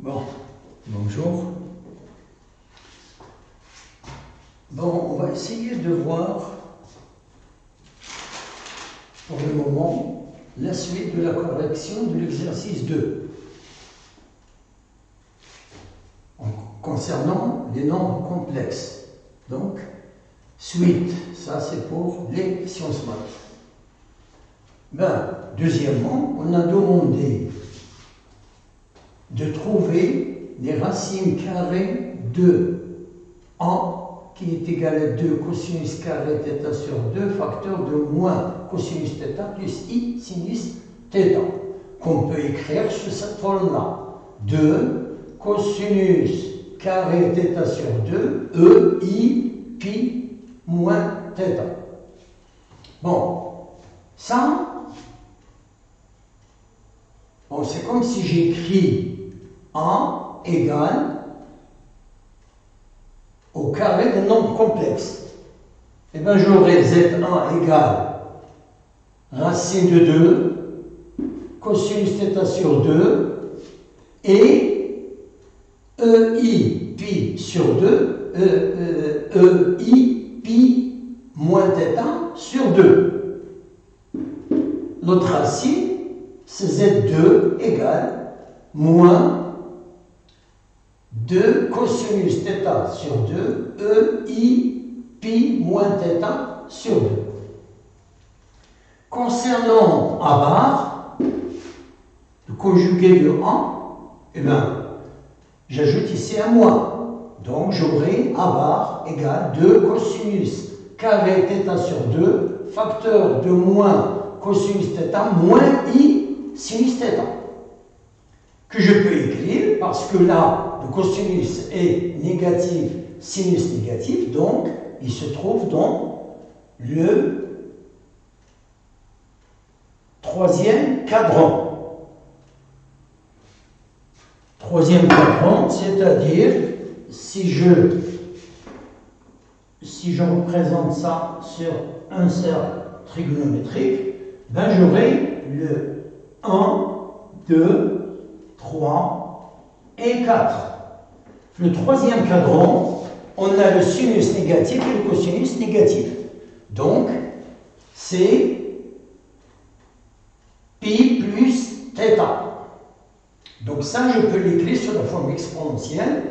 Bon, bonjour. Bon, on va essayer de voir, pour le moment, la suite de la correction de l'exercice 2. Concernant les nombres complexes. Donc, suite, ça c'est pour les sciences maths. Deuxièmement, on a demandé de trouver les racines carrées de 1 qui est égal à 2 cosinus carré θ sur 2 facteur de moins cosinus θ plus i sinus θ, qu'on peut écrire sous cette forme-là. 2 cosinus carré θ sur 2 e i pi moins θ. Bon, ça, c'est comme si j'écris 1 égale au carré d'un nombre complexe. Et bien j'aurai Z1 égale racine de 2 cosinus θ sur 2 et EI pi sur 2 EI pi moins θ sur 2. L'autre racine, c'est Z2 égale moins 2 cosinus θ sur 2 EI pi moins θ sur 2. Concernant A bar, le conjugué de 1, eh bien, j'ajoute ici un moins. Donc j'aurai A bar égale 2 cosinus carré θ sur 2 facteur de moins cosinus θ moins i sinus θ, que je peux écrire parce que là, le cosinus est négatif, sinus négatif, donc il se trouve dans le troisième quadrant. Troisième quadrant, c'est-à-dire si je représente ça sur un cercle trigonométrique, ben j'aurai le 1, 2, 3 et 4. Le troisième cadran, on a le sinus négatif et le cosinus négatif. Donc, c'est pi plus θ. Donc ça, je peux l'écrire sur la forme exponentielle.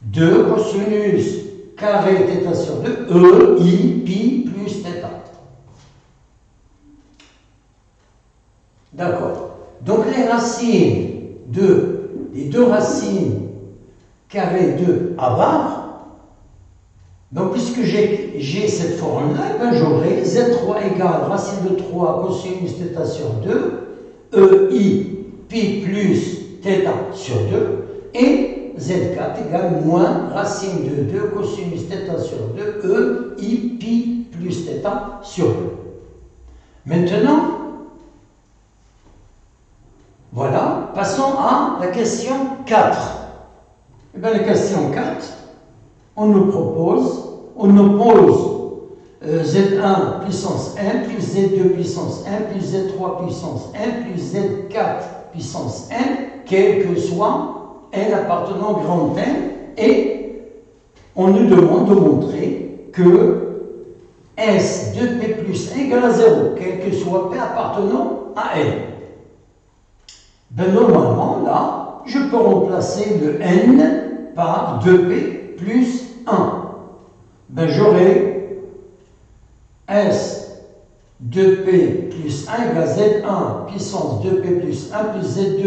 2 cosinus carré θ sur 2, e i pi plus θ. D'accord. Donc les deux racines carrées de A bar, donc puisque j'ai cette forme-là, ben j'aurai Z3 égale racine de 3 cosinus θ sur 2, EI pi plus θ sur 2, et Z4 égale moins racine de 2 cosinus θ sur 2, EI pi plus θ sur 2. Maintenant, voilà, passons à la question 4. Eh bien, la question 4, on nous pose Z1 puissance 1 plus Z2 puissance 1 plus Z3 puissance 1 plus Z4 puissance 1, quel que soit n appartenant au grand N, et on nous demande de montrer que S de P plus 1 égale à 0, quel que soit P appartenant à N. Ben normalement, là, je peux remplacer le n par 2p plus 1. Ben j'aurai S 2p plus 1 égale Z1 puissance 2p plus 1 plus Z2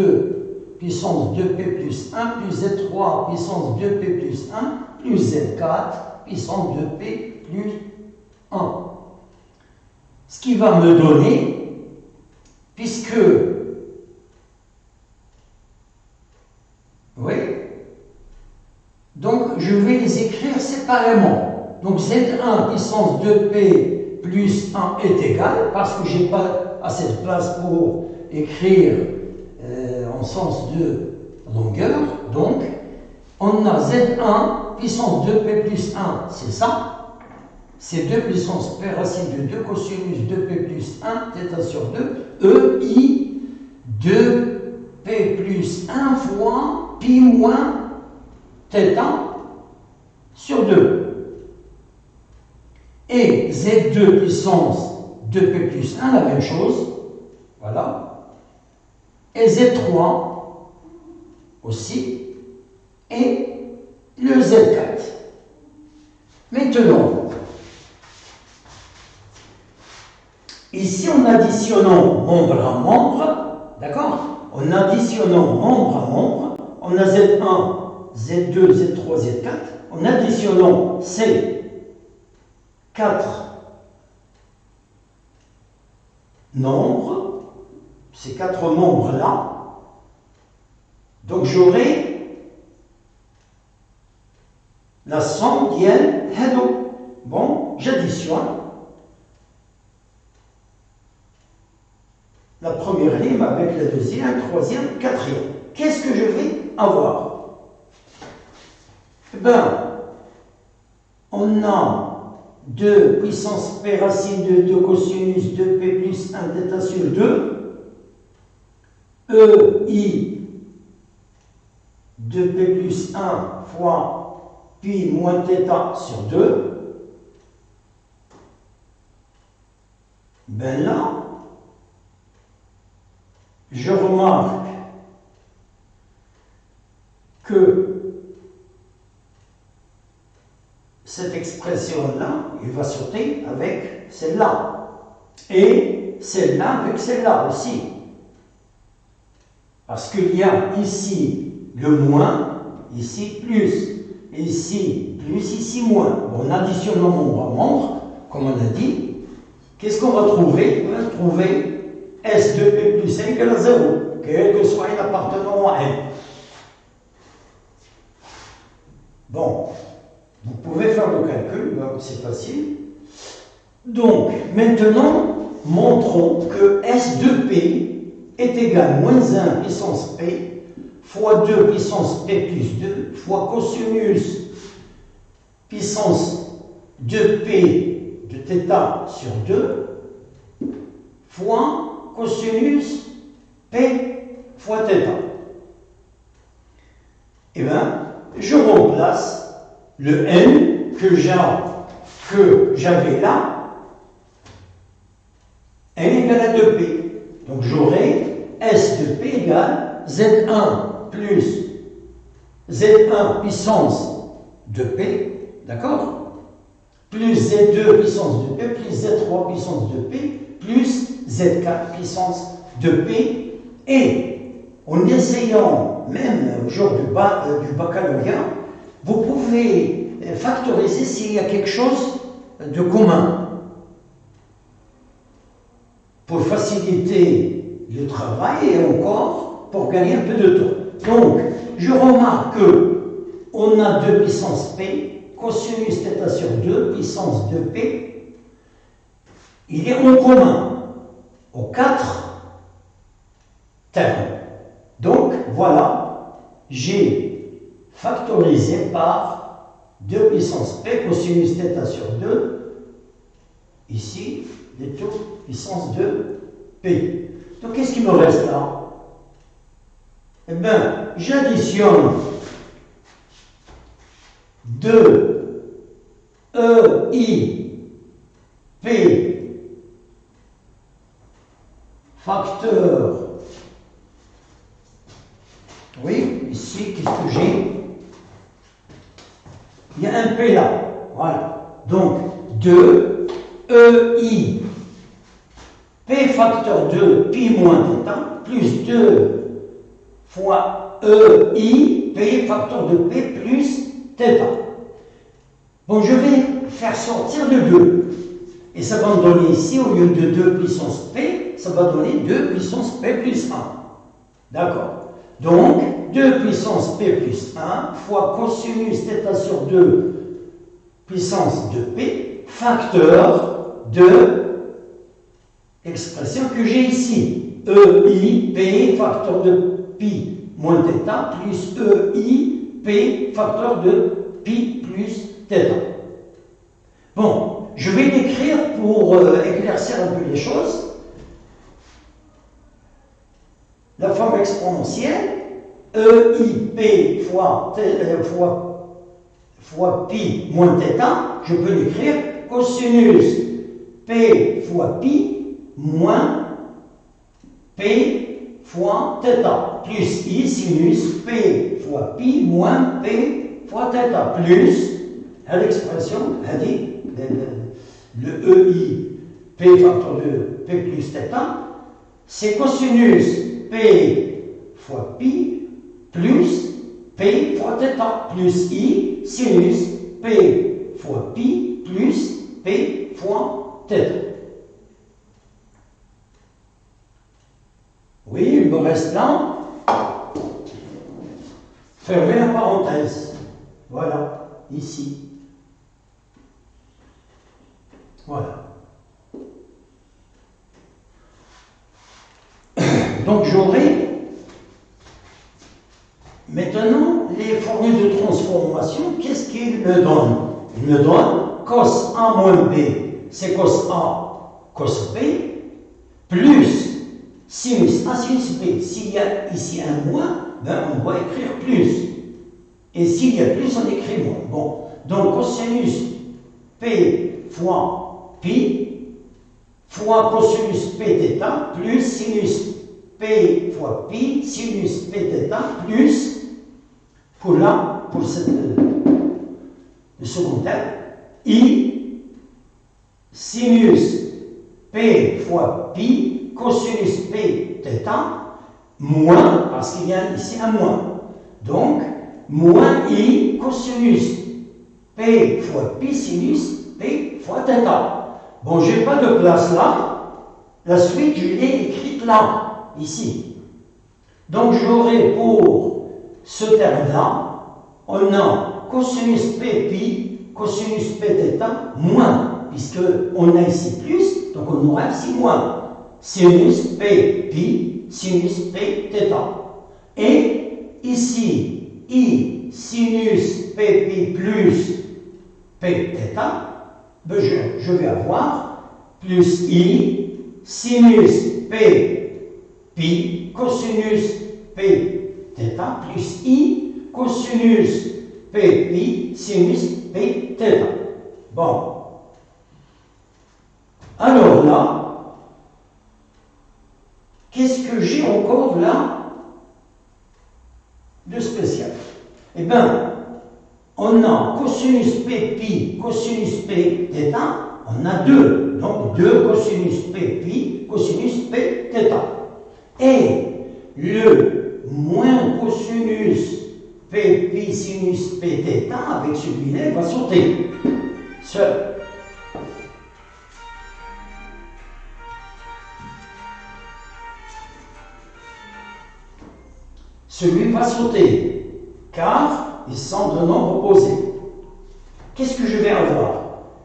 puissance 2p plus 1 plus Z3 puissance 2p plus 1 plus Z4 puissance 2p plus 1. Ce qui va me donner, puisque oui. Donc, je vais les écrire séparément. Donc, Z1 puissance 2P plus 1 est égal, parce que je n'ai pas assez de place pour écrire en sens de longueur. Donc, on a Z1 puissance 2P plus 1, c'est ça. C'est 2 puissance P racine de 2 cosinus 2P plus 1 θ sur 2, EI 2P plus 1 fois 1 pi moins θ sur 2. Et Z2 puissance 2P plus 1, la même chose. Voilà. Et Z3 aussi. Et le Z4. Maintenant, ici, en additionnant membre à membre, d'accord? En additionnant membre à membre, on a Z1, Z2, Z3, Z4. En additionnant ces 4 nombres, ces 4 nombres-là, donc j'aurai la somme ديال هادو. Bon, j'additionne la première ligne avec la deuxième, troisième, quatrième. Qu'est-ce que je vais avoir? Eh bien, on a 2 puissance p racine de 2 cosinus 2p plus 1 θ sur 2, EI 2p plus 1 fois pi moins θ sur 2. Ben là, je remarque que cette expression-là, il va sauter avec celle-là. Et celle-là avec celle-là aussi. Parce qu'il y a ici le moins, ici plus, ici plus, ici moins. En additionnant membre à membre, comme on a dit, qu'est-ce qu'on va trouver? On va trouver S de P plus 1 égale à 0, quel que soit l'appartenant à N. Bon. Vous pouvez faire le calcul, c'est facile. Donc, maintenant, montrons que S de P est égal à moins 1 puissance P fois 2 puissance P plus 2 fois cosinus puissance 2P de θ sur 2 fois cosinus P fois θ. Eh bien, je remplace le n que j'avais là, n égale à 2p. Donc j'aurai S de p égale Z1 plus Z1 puissance de p, d'accord? Plus Z2 puissance de p, plus Z3 puissance de p, plus Z4 puissance de p. Et en essayant, même au jour du baccalauréat, vous pouvez factoriser s'il y a quelque chose de commun pour faciliter le travail et encore pour gagner un peu de temps. Donc, je remarque qu'on a 2 puissance P, cosinus θ sur 2, puissance de P, il est en commun aux 4 termes. Donc, voilà, j'ai factorisé par 2 puissance P cosinus θ sur 2, ici, les taux puissance de P. Donc, qu'est-ce qui me reste là? Eh bien, j'additionne 2 EI P facteur. Oui, ici, qu'est-ce que j'ai? Il y a un P là, voilà. Donc, 2 EI P facteur 2 pi moins θ plus 2 fois EI P facteur de P plus θ. Bon, je vais faire sortir le 2. Et ça va me donner ici, au lieu de 2 puissance P, ça va donner 2 puissance P plus 1. D'accord. Donc, 2 puissance P plus 1 fois cosinus θ sur 2 puissance de P, facteur de l'expression que j'ai ici. EI P facteur de pi moins θ plus EI P facteur de pi plus θ. Bon, je vais l'écrire pour éclaircir un peu les choses. La forme exponentielle, EIP fois pi moins θ, je peux l'écrire cosinus P fois pi moins P fois θ, plus I sinus P fois pi moins P fois θ, plus l'expression, le EI P facteur de P plus θ, c'est cosinus P fois pi plus P fois θ, plus I sinus P fois pi plus P fois θ. Oui, il me reste là, fermer la parenthèse. Voilà, ici. Voilà. Donc j'aurai maintenant les formules de transformation. Qu'est-ce qu'il me donne? Il me donne cos A moins B, c'est cos A, cos B, plus sinus A sinus B. S'il y a ici un moins, ben on doit écrire plus. Et s'il y a plus, on écrit moins. Bon, donc cosinus P fois pi fois cosinus P θ plus sinus P fois pi sinus P θ plus pour cette, le second terme, I sinus P fois pi cosinus P θ moins, parce qu'il y a ici un moins. Donc, moins I cosinus P fois pi sinus P fois θ. Bon, je n'ai pas de place là. La suite, je l'ai écrite là, ici. Donc, j'aurai pour ce terme-là, on a cosinus P pi, cosinus P θ moins, puisqu'on a ici plus, donc on aura ici moins. Sinus P pi, sinus P θ. Et ici, I sinus P pi plus P θ, ben je vais avoir plus I sinus P pi cosinus P θ plus I cosinus P pi sinus P θ. Bon. Alors là, qu'est-ce que j'ai encore là de spécial? Eh bien, on a cosinus P pi, cosinus P θ, on a deux. Donc, 2 cosinus P pi, cosinus P θ. Et le moins cosinus P pi sinus P θ, avec celui-là, va sauter. Seul. Celui va sauter, car ils sont de nombres opposés. Qu'est-ce que je vais avoir?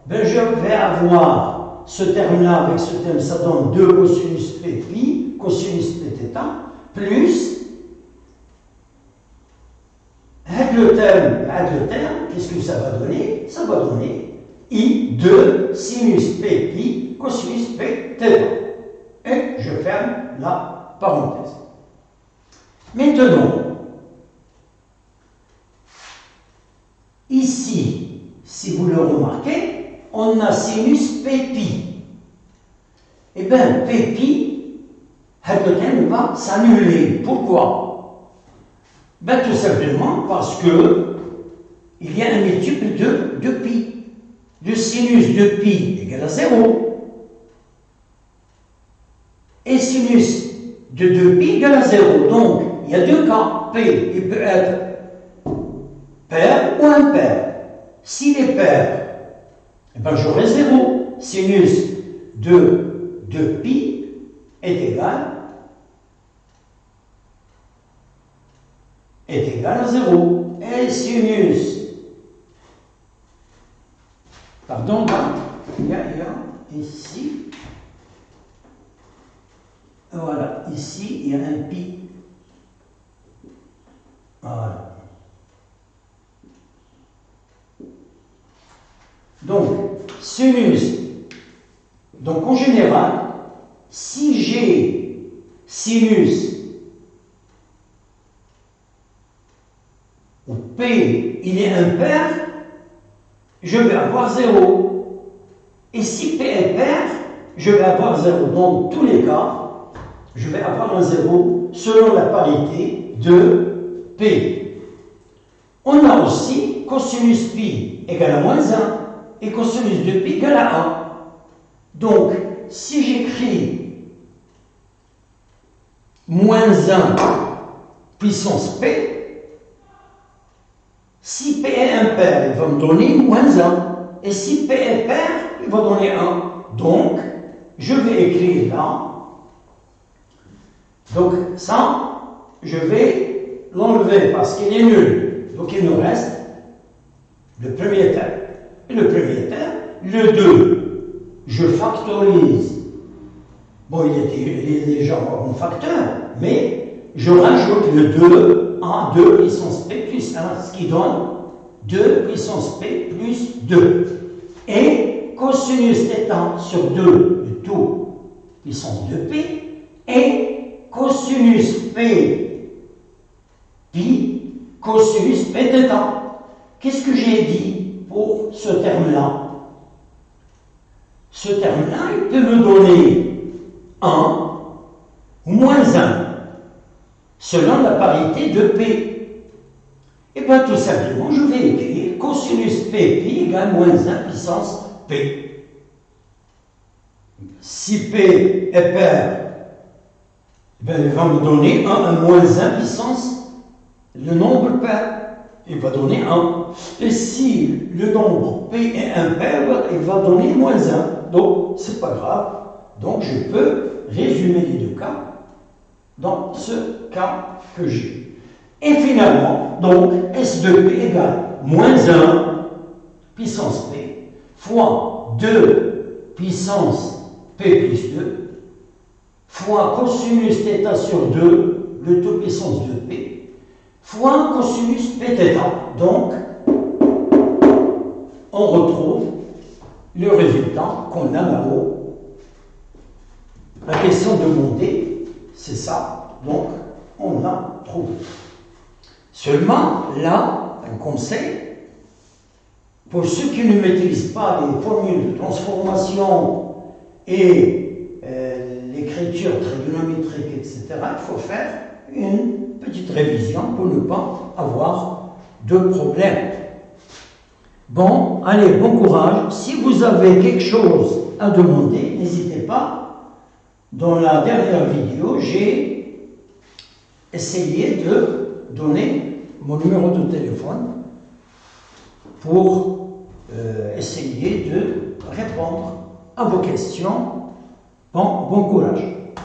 Ben, je vais avoir ce terme-là avec ce terme, ça donne 2 cosinus P pi, cosinus P θ, plus le terme, qu'est-ce que ça va donner? Ça va donner I 2 sinus P pi, cosinus P θ. Et je ferme la parenthèse. Maintenant, ici, si vous le remarquez, on a sinus P pi. Eh bien, P pi, le terme va s'annuler. Pourquoi? Ben, tout simplement parce que il y a un multiple de pi. De sinus de pi égale à 0. Et sinus de 2pi égale à 0. Donc, il y a deux cas. P, il peut être pair ou impair. S'il est pair, eh ben, j'aurai 0. Sinus de 2pi est égal à 0. Et sinus, pardon, il y a ici, voilà, ici il y a un pi. Voilà. Donc, sinus. Donc, en général, si j'ai sinus où P il est impair, je vais avoir 0. Et si P est pair, je vais avoir 0. Dans tous les cas, je vais avoir un 0 selon la parité de P. On a aussi cosinus pi égale à moins 1 et cosinus de pi égale à 1. Donc, si j'écris moins 1 puissance P, si P est impair, il va me donner moins 1. Et si P est pair, il va donner 1. Donc, je vais écrire là. Donc, ça, je vais l'enlever parce qu'il est nul. Donc, il nous reste le premier terme. Et le premier terme, le 2. Je factorise. Bon, il est déjà en facteur, mais je rajoute le 2 à 2 puissance P plus 1, ce qui donne 2 puissance P plus 2. Et cosinus θ sur 2 de tout puissance 2P et cosinus P pi cosinus P θ. Qu'est-ce que j'ai dit pour ce terme-là? Ce terme-là, il peut me donner 1 ou moins 1 selon la parité de P. Et bien tout simplement, je vais écrire cosinus P pi égale moins 1 puissance P. Si P est pair, ben, il va me donner 1 à moins 1 puissance le nombre pair. Il va donner 1. Et si le nombre P est impair, il va donner moins 1. Donc, c'est pas grave. Donc, je peux résumer les deux cas dans ce cas que j'ai. Et finalement, donc, S de P égale moins 1 puissance P fois 2 puissance P plus 2 fois cosinus θ sur 2, le tout puissance de P, fois cosinus Pθ. Donc, on retrouve le résultat qu'on a là-haut. La question demandée, c'est ça. Donc, on l'a trouvé. Seulement, là, un conseil, pour ceux qui ne maîtrisent pas les formules de transformation et l'écriture trigonométrique, etc., il faut faire une petite révision pour ne pas avoir de problème. Bon, allez, bon courage. Si vous avez quelque chose à demander, n'hésitez pas. Dans la dernière vidéo, j'ai essayé de donner mon numéro de téléphone pour essayer de répondre à vos questions. Bon courage.